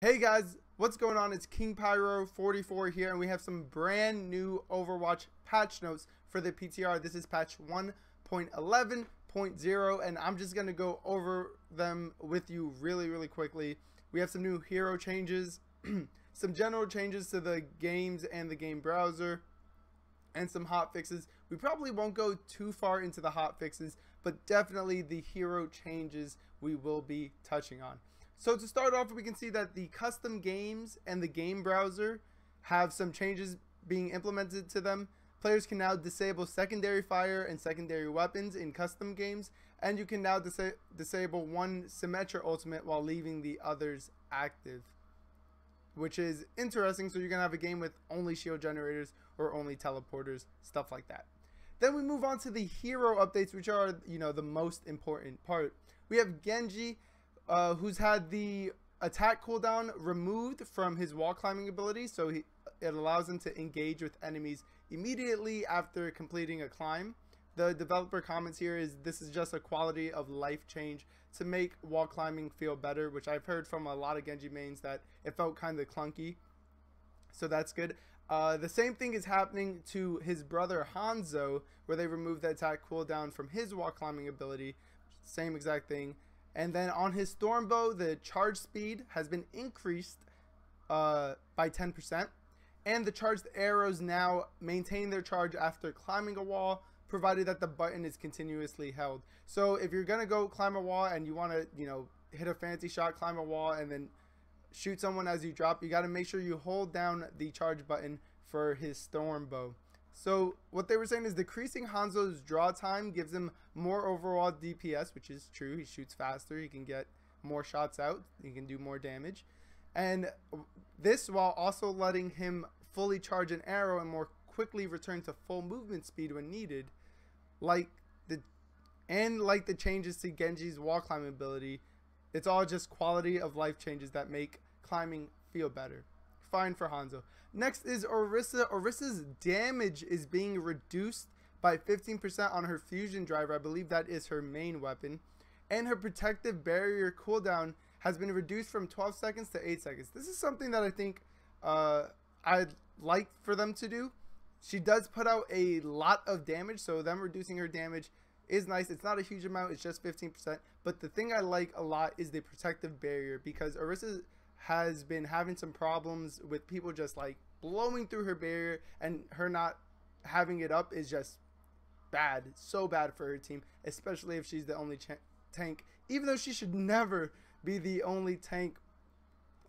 Hey guys, what's going on? It's King Pyro 44 here, and we have some brand new Overwatch patch notes for the PTR. This is patch 1.11.0, and I'm just going to go over them with you really quickly. We have some new hero changes, some general changes to the games and the game browser, and some hot fixes. We probably won't go too far into the hot fixes, but definitely the hero changes we will be touching on. So to start off, we can see that the custom games and the game browser have some changes being implemented to them. Players can now disable secondary fire and secondary weapons in custom games, and you can now disable one Symmetra ultimate while leaving the others active, which is interesting. So you're going to have a game with only shield generators or only teleporters, stuff like that. Then we move on to the hero updates, which are, the most important part. We have Genji, who's had the attack cooldown removed from his wall climbing ability, so it allows him to engage with enemies immediately after completing a climb. The developer comments here is this is just a quality of life change to make wall climbing feel better, which I've heard from a lot of Genji mains that it felt kind of clunky, so that's good. The same thing is happening to his brother Hanzo, where they removed the attack cooldown from his wall climbing ability. Same exact thing. And then on his Stormbow, the charge speed has been increased by 10%. And the charged arrows now maintain their charge after climbing a wall, provided that the button is continuously held. So if you're going to go climb a wall and you want to, hit a fancy shot, climb a wall, and then shoot someone as you drop, you got to make sure you hold down the charge button for his Stormbow. So what they were saying is decreasing Hanzo's draw time gives him more overall DPS, which is true. He shoots faster, he can get more shots out, he can do more damage. And this while also letting him fully charge an arrow and more quickly return to full movement speed when needed. Like the changes to Genji's wall climbing ability, it's all just quality of life changes that make climbing feel better. Fine for Hanzo. Next is Orisa. Orisa's damage is being reduced by 15% on her fusion driver. I believe that is her main weapon. And her protective barrier cooldown has been reduced from 12 seconds to 8 seconds. This is something that I think I'd like for them to do. She does put out a lot of damage, so them reducing her damage is nice. It's not a huge amount, it's just 15%. But the thing I like a lot is the protective barrier, because Orisa has been having some problems with people just like blowing through her barrier, and her not having it up is just bad. So bad for her team, especially if she's the only tank, even though she should never be the only tank.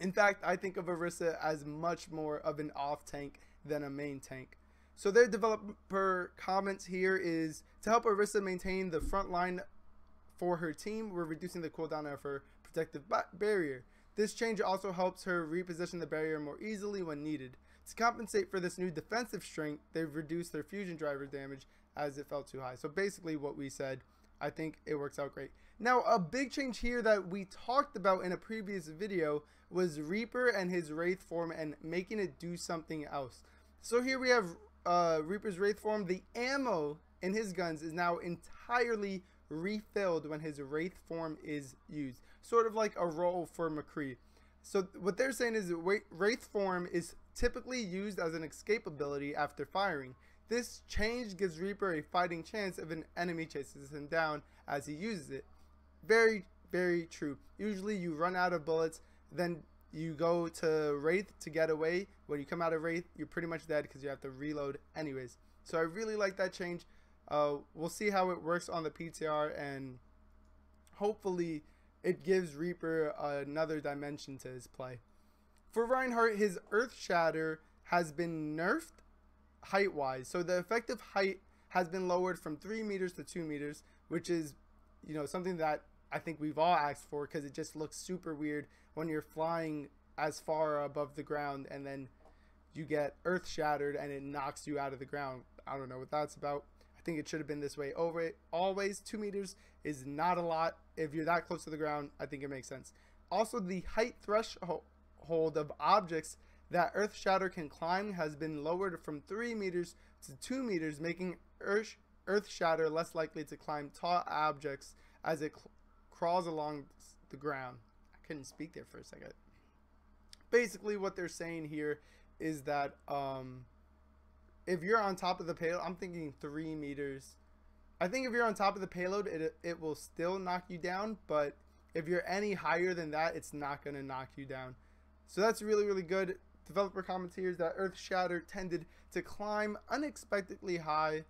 In fact, I think of Orisa as much more of an off tank than a main tank. So their developer comments here is to help Orisa maintain the front line for her team, we're reducing the cooldown of her protective barrier. This change also helps her reposition the barrier more easily when needed. To compensate for this new defensive strength, they've reduced their fusion driver damage as it felt too high. So basically what we said, I think it works out great. Now a big change here that we talked about in a previous video was Reaper and his Wraith form and making it do something else. So here we have Reaper's Wraith form. The ammo in his guns is now entirely refilled when his Wraith form is used, sort of like a role for McCree. So what they're saying is Wraith form is typically used as an escape ability after firing. This change gives Reaper a fighting chance if an enemy chases him down as he uses it. Very true. Usually you run out of bullets, then you go to Wraith to get away. When you come out of Wraith, you're pretty much dead because you have to reload anyways. So I really like that change. We'll see how it works on the PTR, and hopefully it gives Reaper another dimension to his play. For Reinhardt, his Earth Shatter has been nerfed height-wise. So the effective height has been lowered from 3 meters to 2 meters, which is, something that I think we've all asked for, because it just looks super weird when you're flying as far above the ground and then you get Earth Shattered and it knocks you out of the ground. I don't know what that's about. I think it should have been this way always. 2 meters is not a lot. If you're that close to the ground, I think it makes sense. Also, the height threshold of objects that Earth Shatter can climb has been lowered from 3 meters to 2 meters, making Earth Shatter less likely to climb tall objects as it crawls along the ground. I couldn't speak there for a second. basically what they're saying here is that if you're on top of the payload, I'm thinking 3 meters. I think if you're on top of the payload, it will still knock you down, but if you're any higher than that, it's not going to knock you down. So that's really, really good. Developer comments here is that Earth Shatter tended to climb unexpectedly high,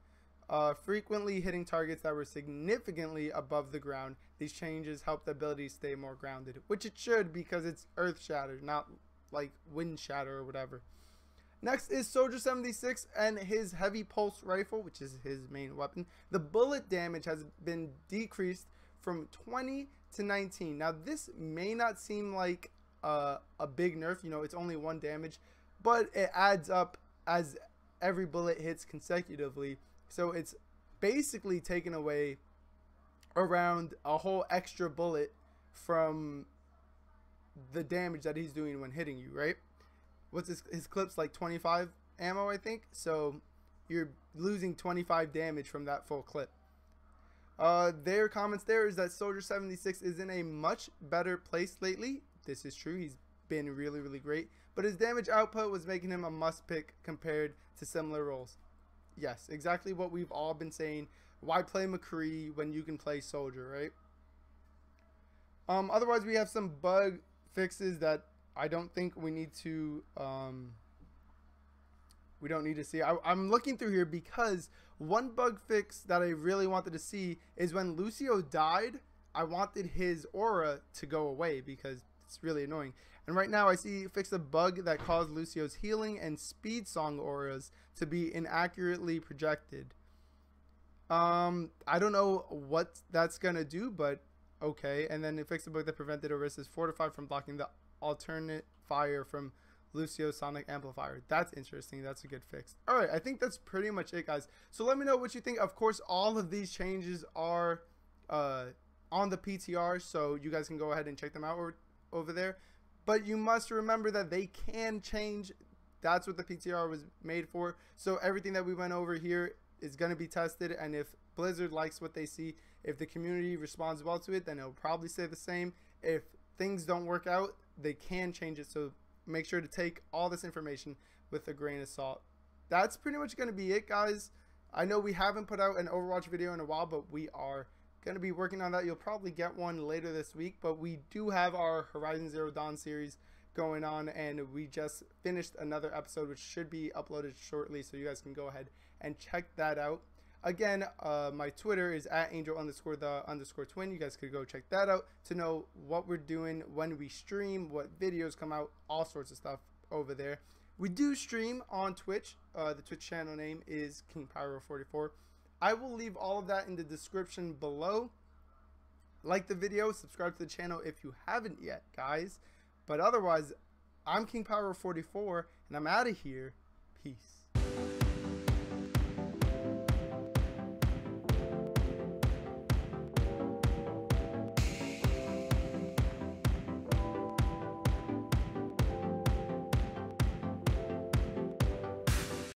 frequently hitting targets that were significantly above the ground. These changes help the ability stay more grounded, which it should because it's Earth Shatter, not like Wind Shatter or whatever. Next is Soldier 76 and his heavy pulse rifle, which is his main weapon. The bullet damage has been decreased from 20 to 19. Now this may not seem like a big nerf, you know, it's only 1 damage, but it adds up as every bullet hits consecutively. So it's basically taken away around a whole extra bullet from the damage that he's doing when hitting you, right? What's his clips, like 25 ammo, I think? So you're losing 25 damage from that full clip. Their comments there is that Soldier 76 is in a much better place lately. This is true. He's been really, really great. But his damage output was making him a must pick compared to similar roles. Yes, exactly what we've all been saying. Why play McCree when you can play Soldier, right? Otherwise, we have some bug fixes that I don't think we need to see. I'm looking through here because one bug fix that I really wanted to see is when Lucio died, I wanted his aura to go away because it's really annoying. And right now I see fix a bug that caused Lucio's healing and speed song auras to be inaccurately projected. I don't know what that's gonna do, but okay. And then it fixed a bug that prevented Orisa's Fortify from blocking the alternate fire from Lucio's sonic amplifier. That's interesting. That's a good fix. All right, I think that's pretty much it, guys. So let me know what you think. Of course, all of these changes are on the PTR, so you guys can go ahead and check them out over there. But you must remember that they can change. That's what the PTR was made for. So everything that we went over here is going to be tested, and if Blizzard likes what they see, if the community responds well to it, then it'll probably say the same. If things don't work out, they can change it. So make sure to take all this information with a grain of salt. That's pretty much going to be it, guys. I know we haven't put out an Overwatch video in a while, but we are going to be working on that. You'll probably get one later this week, but we do have our Horizon Zero Dawn series going on, and we just finished another episode which should be uploaded shortly, so you guys can go ahead and check that out. Again, my Twitter is at angel_the_twin. You guys could go check that out to know what we're doing, when we stream, what videos come out, all sorts of stuff over there. We do stream on Twitch. The Twitch channel name is KingPyro44. I will leave all of that in the description below. Like the video, subscribe to the channel if you haven't yet, guys. But otherwise, I'm KingPyro44, and I'm out of here. Peace.